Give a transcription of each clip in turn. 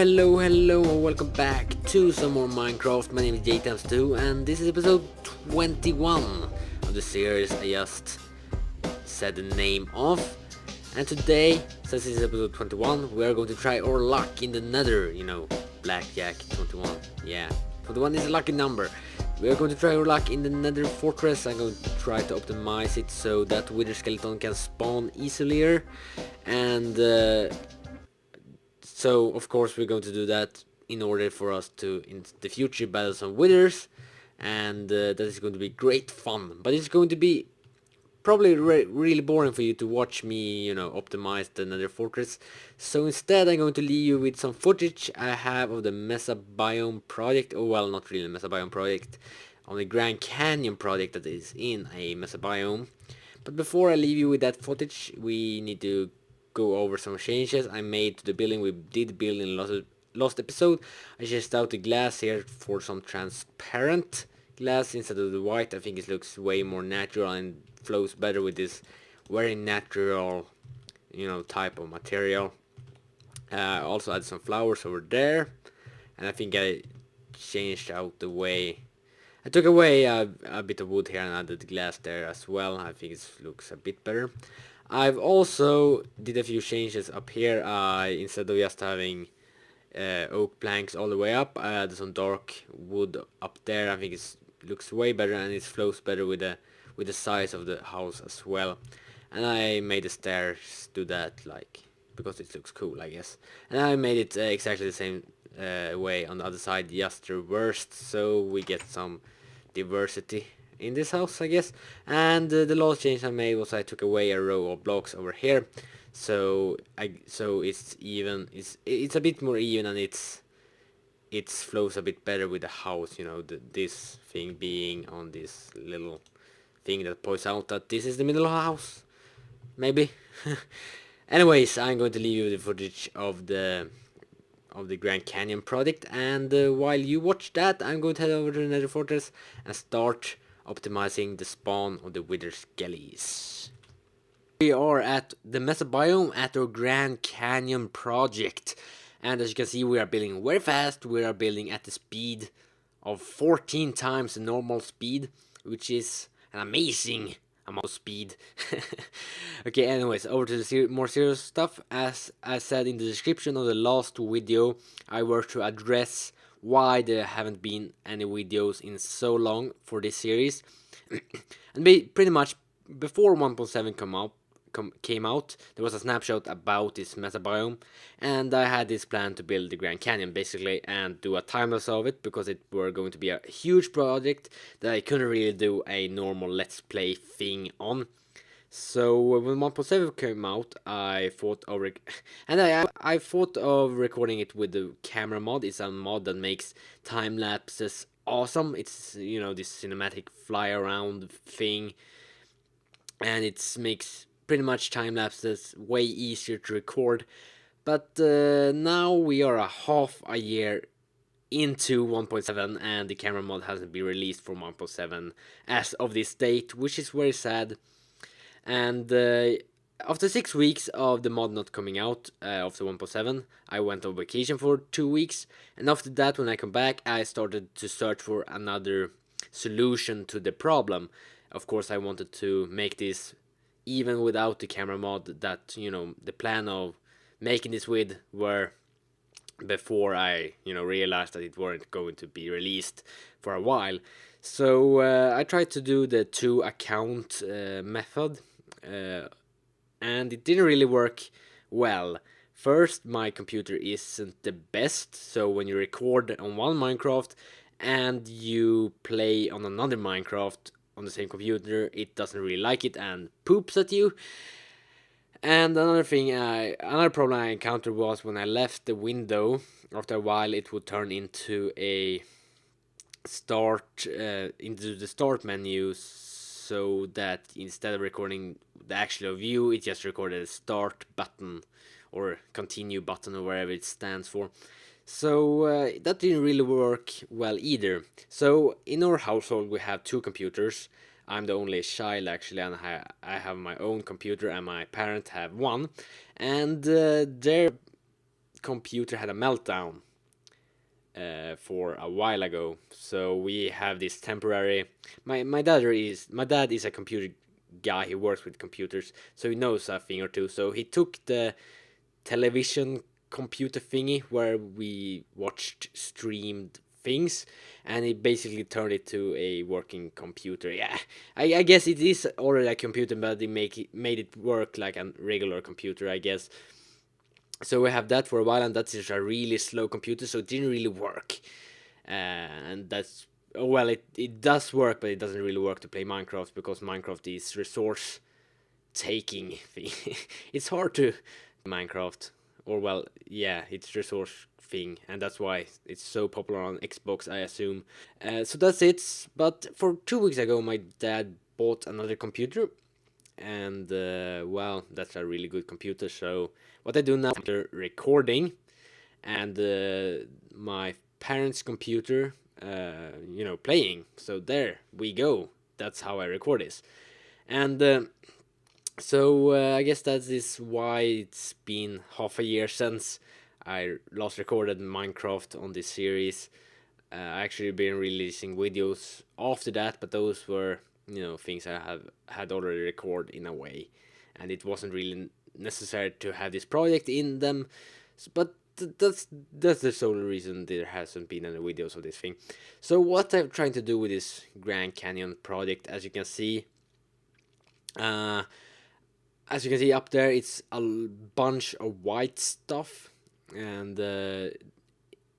Hello, and welcome back to some more Minecraft. My name is Jx2 and this is episode 21 of the series I just said the name of. And today, since this is episode 21, we are going to try our luck in the nether, blackjack 21. Yeah, 21 is a lucky number. We are going to try our luck in the nether fortress. I'm going to try to optimize it so that wither skeleton can spawn easier. And so of course we're going to do that in order for us to in the future battle some withers, and that is going to be great fun. But it's going to be probably really boring for you to watch me, optimize the nether fortress. So instead I'm going to leave you with some footage I have of the Mesa Biome project. Oh well, not really Mesa Biome project, on the Grand Canyon project that is in a Mesa Biome. But before I leave you with that footage, we need to go over some changes I made to the building. We did build in last episode. I changed out the glass here for some transparent glass instead of the white. I think it looks way more natural and flows better with this very natural, type of material. I also added some flowers over there, and I think I changed out the way. I took away a bit of wood here and added glass there as well. I think it looks a bit better. I've also did a few changes up here. Instead of just having oak planks all the way up, I added some dark wood up there. I think it looks way better and it flows better with the size of the house as well. And I made the stairs do that, because it looks cool, I guess. And I made it exactly the same way on the other side, just reversed, so we get some diversity in this house, I guess. And the last change I made was I took away a row of blocks over here, so it's even. It's a bit more even, and it flows a bit better with the house. This thing being on this little thing that points out that this is the middle of the house, maybe. Anyways, I'm going to leave you the footage of the Grand Canyon project, and while you watch that, I'm going to head over to the Nether Fortress and start optimizing the spawn of the wither skellies. We are at the Mesa Biome at our Grand Canyon project, and as you can see, we are building very fast. We are building at the speed of 14 times the normal speed, which is an amazing amount of speed. Okay, anyways, over to the more serious stuff. As I said in the description of the last video, I were to address why there haven't been any videos in so long for this series. And pretty much before 1.7 came out, there was a snapshot about this Mesa Biome, and I had this plan to build the Grand Canyon basically and do a time-lapse of it, because it were going to be a huge project that I couldn't really do a normal let's play thing on. So when 1.7 came out, I thought of I thought of recording it with the camera mod. It's a mod that makes time lapses awesome. It's this cinematic fly around thing, and it makes pretty much time lapses way easier to record. But now we are half a year into 1.7 and the camera mod hasn't been released for 1.7 as of this date, which is very sad. And after 6 weeks of the mod not coming out after 1.7, I went on vacation for 2 weeks, and after that, when I come back, I started to search for another solution to the problem. Of course, I wanted to make this even without the camera mod that the plan of making this with were before I realized that it weren't going to be released for a while. So I tried to do the 2 account method, and it didn't really work well. First, my computer isn't the best, so when you record on one Minecraft and you play on another Minecraft on the same computer, it doesn't really like it and poops at you. And another problem I encountered was when I left the window, after a while it would turn into a into the start menu, so that instead of recording the actual view, it just recorded a start button or continue button or wherever it stands for. So that didn't really work well either. So in our household we have 2 computers. I'm the only child actually, and I have my own computer, and my parents have one. And their computer had a meltdown for a while ago. So we have this temporary. My dad is a computer guy. He works with computers, so he knows a thing or two. So he took the television computer thingy where we watched streamed things, and he basically turned it to a working computer. Yeah, I guess it is already a computer, but they made it work like a regular computer, I guess. So we have that for a while, and that's just a really slow computer, so it didn't really work. And that's, well, it does work, but it doesn't really work to play Minecraft, because Minecraft is resource taking thing. It's hard to Minecraft, or well, yeah, it's resource thing, and that's why it's so popular on Xbox, I assume. So that's it. But for 2 weeks ago, my dad bought another computer, and well, that's a really good computer. So what I do now after recording, and my parents' computer, playing. So there we go. That's how I record this, and so I guess that is why it's been half a year since I last recorded Minecraft on this series. I actually been releasing videos after that, but those were things I have had already recorded in a way, and it wasn't really necessary to have this project in them. But that's the sole reason there hasn't been any videos of this thing. So what I'm trying to do with this Grand Canyon project, as you can see, up there, it's a bunch of white stuff, and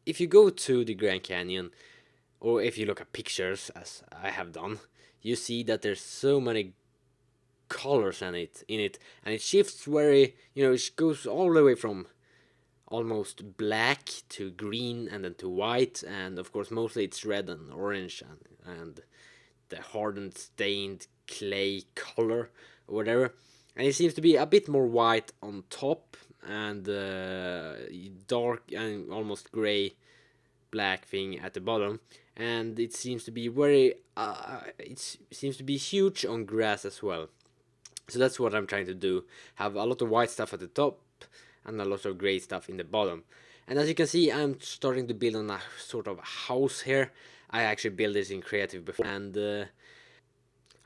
if you go to the Grand Canyon, or if you look at pictures, as I have done, you see that there's so many colors in it, and it shifts very, it goes all the way from almost black to green, and then to white, and of course mostly it's red and orange, and the hardened stained clay color or whatever. And it seems to be a bit more white on top, and dark and almost gray black thing at the bottom. And it seems to be very it seems to be huge on grass as well. So that's what I'm trying to do, have a lot of white stuff at the top and a lot of gray stuff in the bottom. And as you can see, I'm starting to build on a sort of house here. I actually built this in creative before, and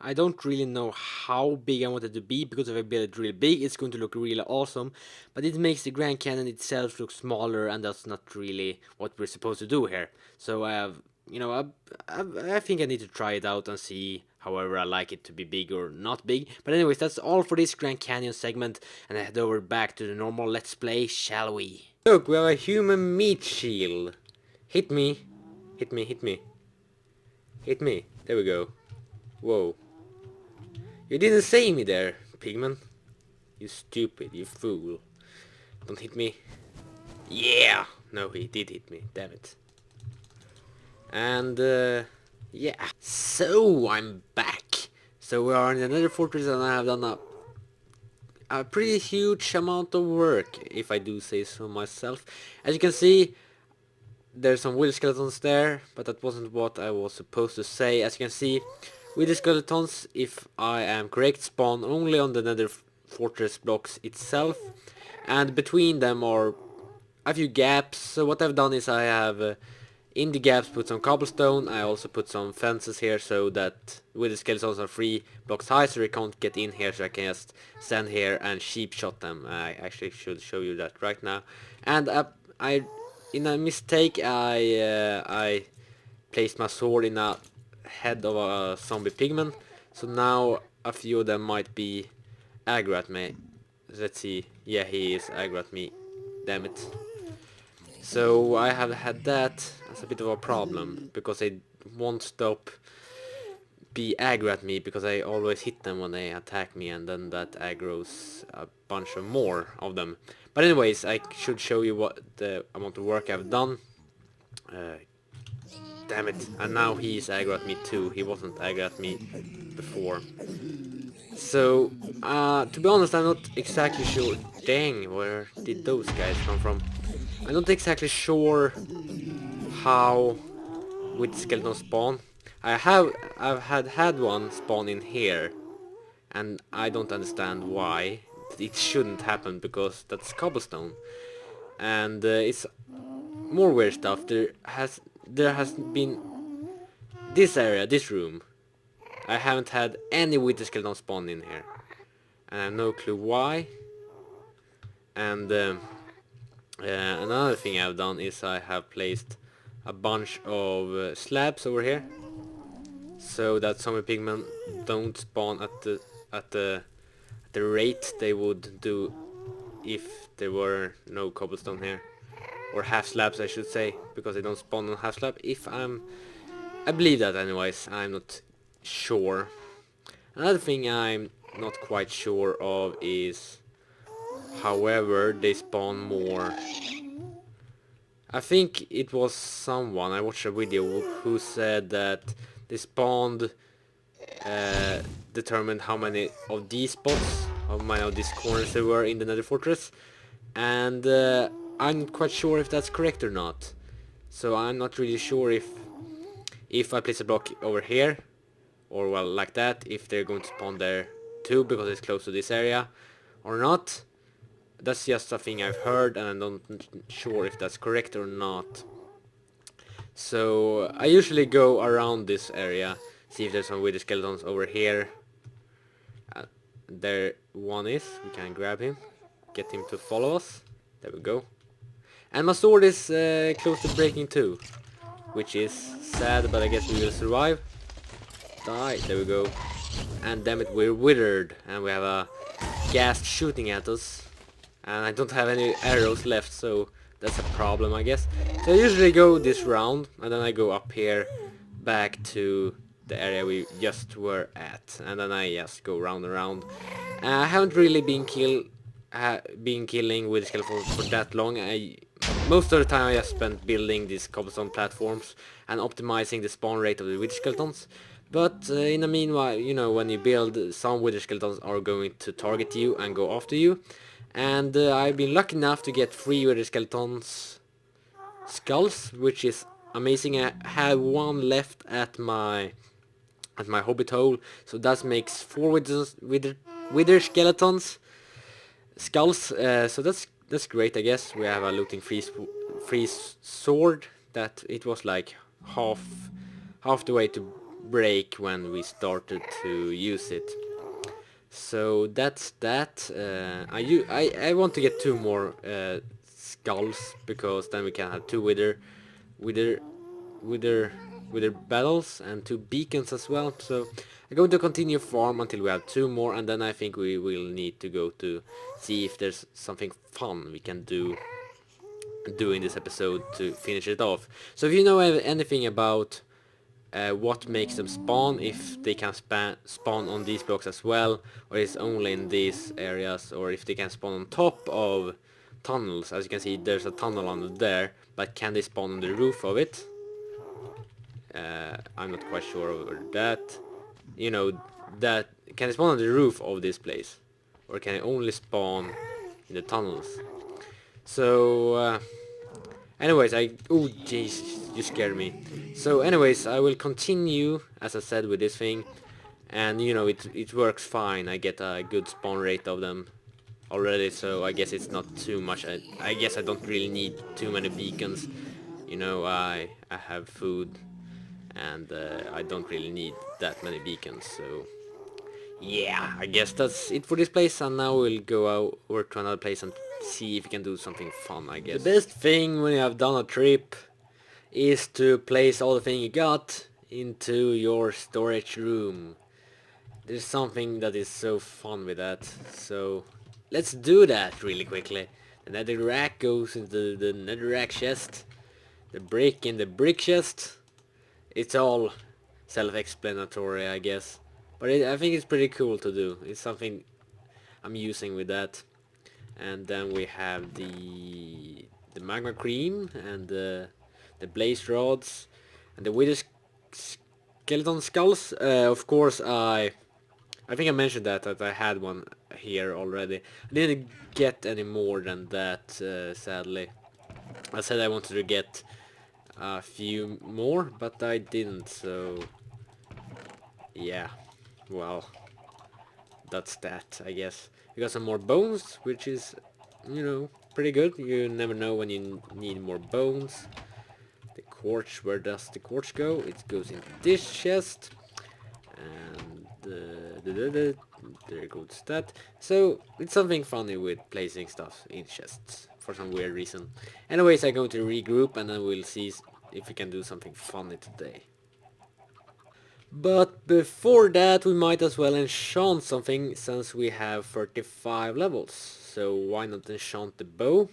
I don't really know how big I want it to be, because if I build it really big, it's going to look really awesome. But it makes the Grand Canyon itself look smaller, and that's not really what we're supposed to do here. So I have, I think I need to try it out and see however I like it to be big or not big. But anyways, that's all for this Grand Canyon segment, and I head over back to the normal Let's Play, shall we? Look, we have a human meat shield. Hit me. Hit me, hit me. Hit me. There we go. Whoa. You didn't say me there, Pigman. You stupid, you fool. Don't hit me. Yeah! No, he did hit me, damn it. And, yeah. So, I'm back. So we are in another fortress, and I have done a pretty huge amount of work, if I do say so myself. As you can see, there's some wheel skeletons there, but that wasn't what I was supposed to say. As you can see, with the skeletons, if I am correct, spawn only on the nether fortress blocks itself, and between them are a few gaps. So what I've done is I have in the gaps put some cobblestone. I also put some fences here, so that with the skeletons are 3 blocks high, so they can't get in here, so I can just stand here and sheep shot them. I actually should show you that right now. And in a mistake, I placed my sword in a head of a zombie pigman, so now a few of them might be aggro at me. Let's see. Yeah, he is aggro at me. Damn it. So I have had that as a bit of a problem, because they won't stop be aggro at me, because I always hit them when they attack me, and then that aggroes a bunch of more of them. But anyways, I should show you what the amount of work I've done. Damn it, and now he's aggro at me too. He wasn't aggro at me before. So, to be honest, I'm not exactly sure. Dang, where did those guys come from? I'm not exactly sure how with skeleton spawn. I've had one spawn in here, and I don't understand why. It shouldn't happen, because that's cobblestone. and it's more weird stuff. There has been this area, this room. I haven't had any wither skeleton spawn in here, and I have no clue why. And another thing I've done is I have placed a bunch of slabs over here, so that zombie pigmen don't spawn at the rate they would do if there were no cobblestone here, or half slabs I should say, because they don't spawn on half slab. I believe that anyways. I'm not sure. Another thing I'm not quite sure of is however they spawn more. I think it was someone, I watched a video who said that they spawned determined how many of these spots, how many of these corners there were in the Nether Fortress, and I'm not quite sure if that's correct or not. So I'm not really sure if I place a block over here, or well like that, if they're going to spawn there too because it's close to this area or not. That's just a thing I've heard, and I'm not sure if that's correct or not. So I usually go around this area, see if there's some wither skeletons over here. There one is, we can grab him, get him to follow us. There we go. And my sword is close to breaking too, which is sad, but I guess we will survive. Die, there we go. And damn it, we're withered, and we have a ghast shooting at us. And I don't have any arrows left, so that's a problem, I guess. So I usually go this round, and then I go up here back to the area we just were at, and then I just go round and round. I haven't really been killing with skeletons for that long. Most of the time I just spent building these cobblestone platforms and optimizing the spawn rate of the wither skeletons. But in the meanwhile, you know, when you build, some wither skeletons are going to target you and go after you. And I've been lucky enough to get 3 wither skeletons skulls, which is amazing. I have one left at my hobbit hole, so that makes 4 wither skeletons skulls. So that's great, I guess. We have a looting free sword that it was like half the way to break when we started to use it. So that's that. I want to get 2 more skulls, because then we can have 2 wither battles and 2 beacons as well. So I'm going to continue farm until we have 2 more, and then I think we will need to go to see if there's something fun we can do in this episode to finish it off. So if you know anything about what makes them spawn, if they can spawn on these blocks as well, or it's only in these areas, or if they can spawn on top of tunnels. As you can see, there's a tunnel under there, but can they spawn on the roof of it? I'm not quite sure over that. You know, that can they spawn on the roof of this place, or can they only spawn in the tunnels? So anyways, oh jeez, you scared me. So anyways, I will continue, as I said, with this thing, and you know, it works fine. I get a good spawn rate of them already, so I guess it's not too much. I guess I don't really need too many beacons. You know, I have food, and I don't really need that many beacons, so yeah, I guess that's it for this place, and now we'll go over to another place and see if we can do something fun, I guess. The best thing when you have done a trip is to place all the things you got into your storage room. There's something that is so fun with that, so let's do that really quickly. The nether rack goes into the nether rack chest, the brick in the brick chest. It's all self-explanatory, I guess, but I think it's pretty cool to do. It's something I'm using with that. And then we have the magma cream and the blaze rods and the wither skeleton skulls. Of course, I think I mentioned that I had one here already. I didn't get any more than that, sadly. I said I wanted to get a few more, but I didn't, so yeah, well, that's that, I guess. We got some more bones, which is, you know, pretty good. You never know when you need more bones. The quartz, where does the quartz go? It goes into this chest. And there goes that. So it's something funny with placing stuff in chests for some weird reason. Anyways, I'm going to regroup and then we'll see if we can do something funny today. But before that, we might as well enchant something since we have 35 levels. So why not enchant the bow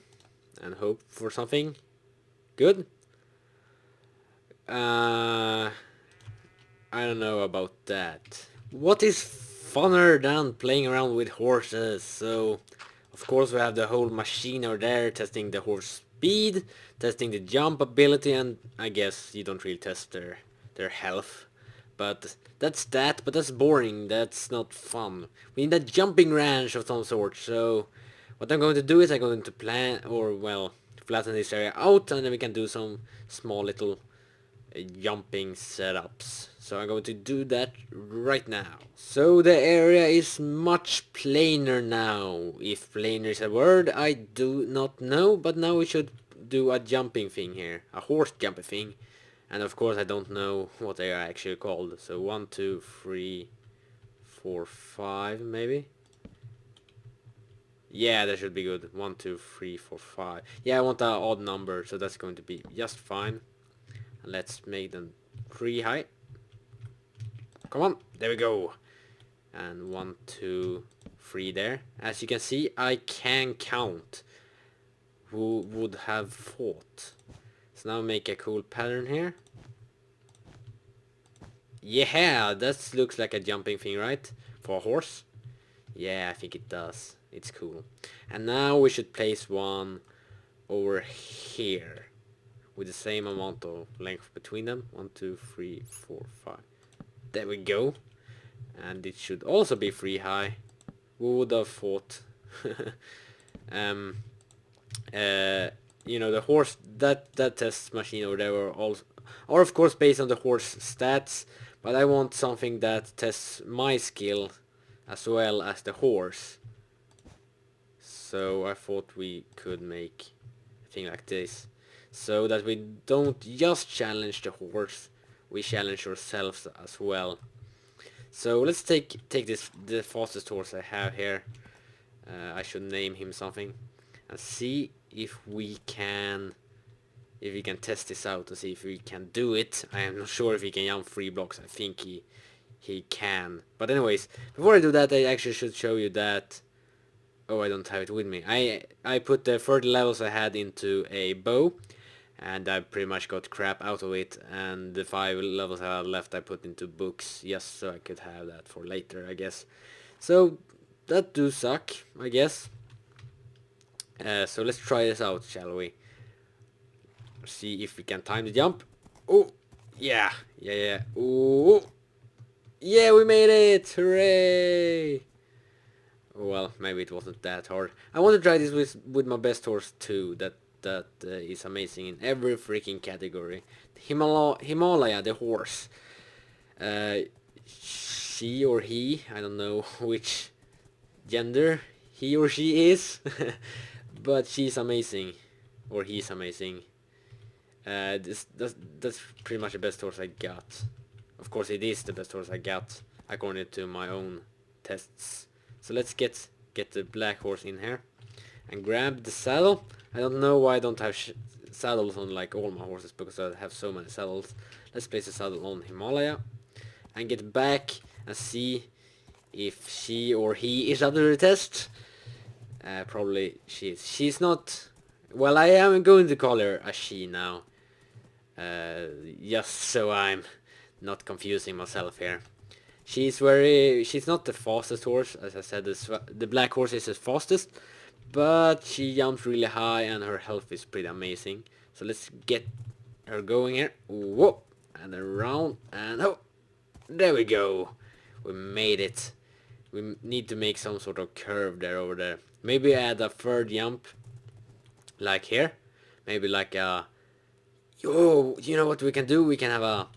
and hope for something good? I don't know about that. What is funner than playing around with horses? So, of course, we have the whole machine over there testing the horse speed, testing the jump ability, and I guess you don't really test their health. But that's that, but that's boring, that's not fun. We need a jumping range of some sort, so what I'm going to do is I'm going to plan, or well, flatten this area out, and then we can do some small little jumping setups. So I'm going to do that right now. So the area is much plainer now. If plainer is a word, I do not know, but now we should do a jumping thing here, a horse jumping thing. And of course I don't know what they are actually called. So 1, 2, 3, 4, 5 maybe? Yeah, that should be good. 1, 2, 3, 4, 5. Yeah, I want an odd number, so that's going to be just fine. Let's make them 3 high. Come on, there we go. And 1, 2, 3 there. As you can see, I can count. Who would have thought? So now make a cool pattern here. Yeah, that looks like a jumping thing, right? For a horse? Yeah, I think it does. It's cool. And now we should place one over here with the same amount of length between them. 1, 2, 3, 4, 5. There we go. And it should also be 3 high. Who would have thought? You know, the horse, that test machine over there are of course based on the horse stats, but I want something that tests my skill as well as the horse. So I thought we could make a thing like this, so that we don't just challenge the horse, we challenge ourselves as well. So let's take this, the fastest horse I have here. I should name him something, and see if we can test this out to see if we can do it. I am not sure if he can jump 3 blocks. I think he can. But anyways, before I do that, I actually should show you that. Oh, I don't have it with me. I put the 30 levels I had into a bow, and I pretty much got crap out of it, and the 5 levels I had left I put into books, just so I could have that for later, I guess. So that do suck, I guess. So let's try this out, shall we? See if we can time the jump. Oh, yeah. Oh, yeah, we made it! Hooray! Well, maybe it wasn't that hard. I want to try this with my best horse too. That is amazing in every freaking category. Himalaya, the horse. She or he, I don't know which gender he or she is, but she's amazing, or he's amazing. That's pretty much the best horse I got. Of course, it is the best horse I got according to my own tests. So let's get the black horse in here and grab the saddle. I don't know why I don't have saddles on like all my horses, because I have so many saddles. Let's place the saddle on Himalaya and get back and see if she or he is up to the test. Probably she is. She's not. Well, I am going to call her a she now. Just so I'm not confusing myself here. She's not the fastest horse, as I said. The black horse is the fastest, but she jumps really high and her health is pretty amazing. So let's get her going here. Whoa, and around, and oh, there we go. We made it. We need to make some sort of curve there over there. Maybe add a third jump, like here. Maybe like a. Oh, you know what we can do? We can have a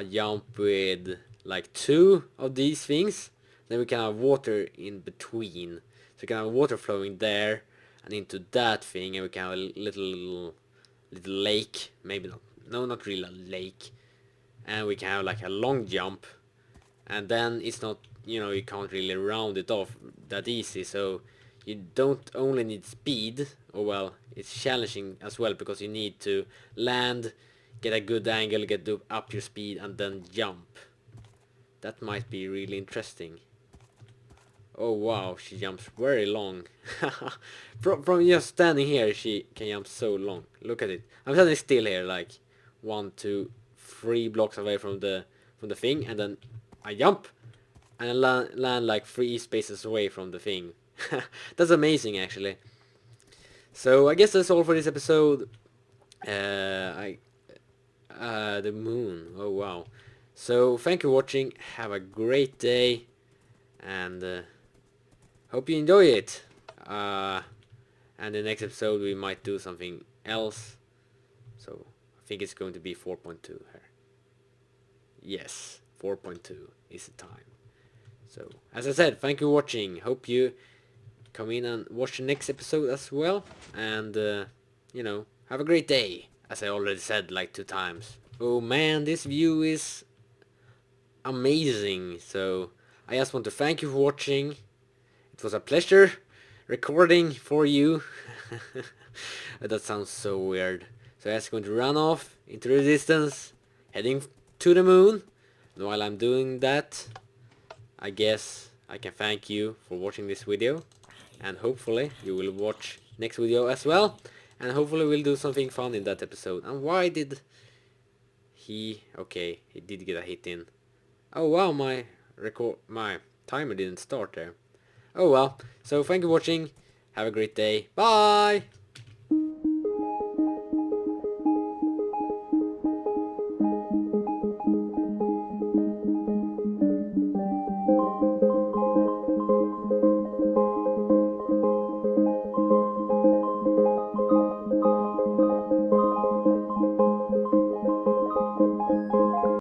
jump with like 2 of these things. Then we can have water in between. So we can have water flowing there, and into that thing, and we can have a little lake, maybe not, no, not really a lake, and we can have like a long jump, and then it's not, you know, you can't really round it off that easy, so you don't only need speed, or well, it's challenging as well, because you need to land, get a good angle, get up your speed, and then jump. That might be really interesting. Oh wow, she jumps very long. from just standing here, she can jump so long. Look at it. I'm standing still here, like 1, 2, 3 blocks away from the thing, and then I jump, and I land like 3 spaces away from the thing. That's amazing, actually. So I guess that's all for this episode. The moon. Oh wow. So thank you for watching. Have a great day, and hope you enjoy it. And the next episode we might do something else. So I think it's going to be 4.2 here. Yes, 4.2 is the time. So as I said, thank you for watching. Hope you come in and watch the next episode as well. And you know, have a great day. As I already said like 2 times. Oh man, this view is amazing. So I just want to thank you for watching. It was a pleasure recording for you. That sounds so weird. So I'm just going to run off into the distance, heading to the moon. And while I'm doing that, I guess I can thank you for watching this video, and hopefully you will watch next video as well, and hopefully we'll do something fun in that episode. And why did he... okay, he did get a hit in. Oh wow, my timer didn't start there. Oh well, so thank you for watching, have a great day, bye!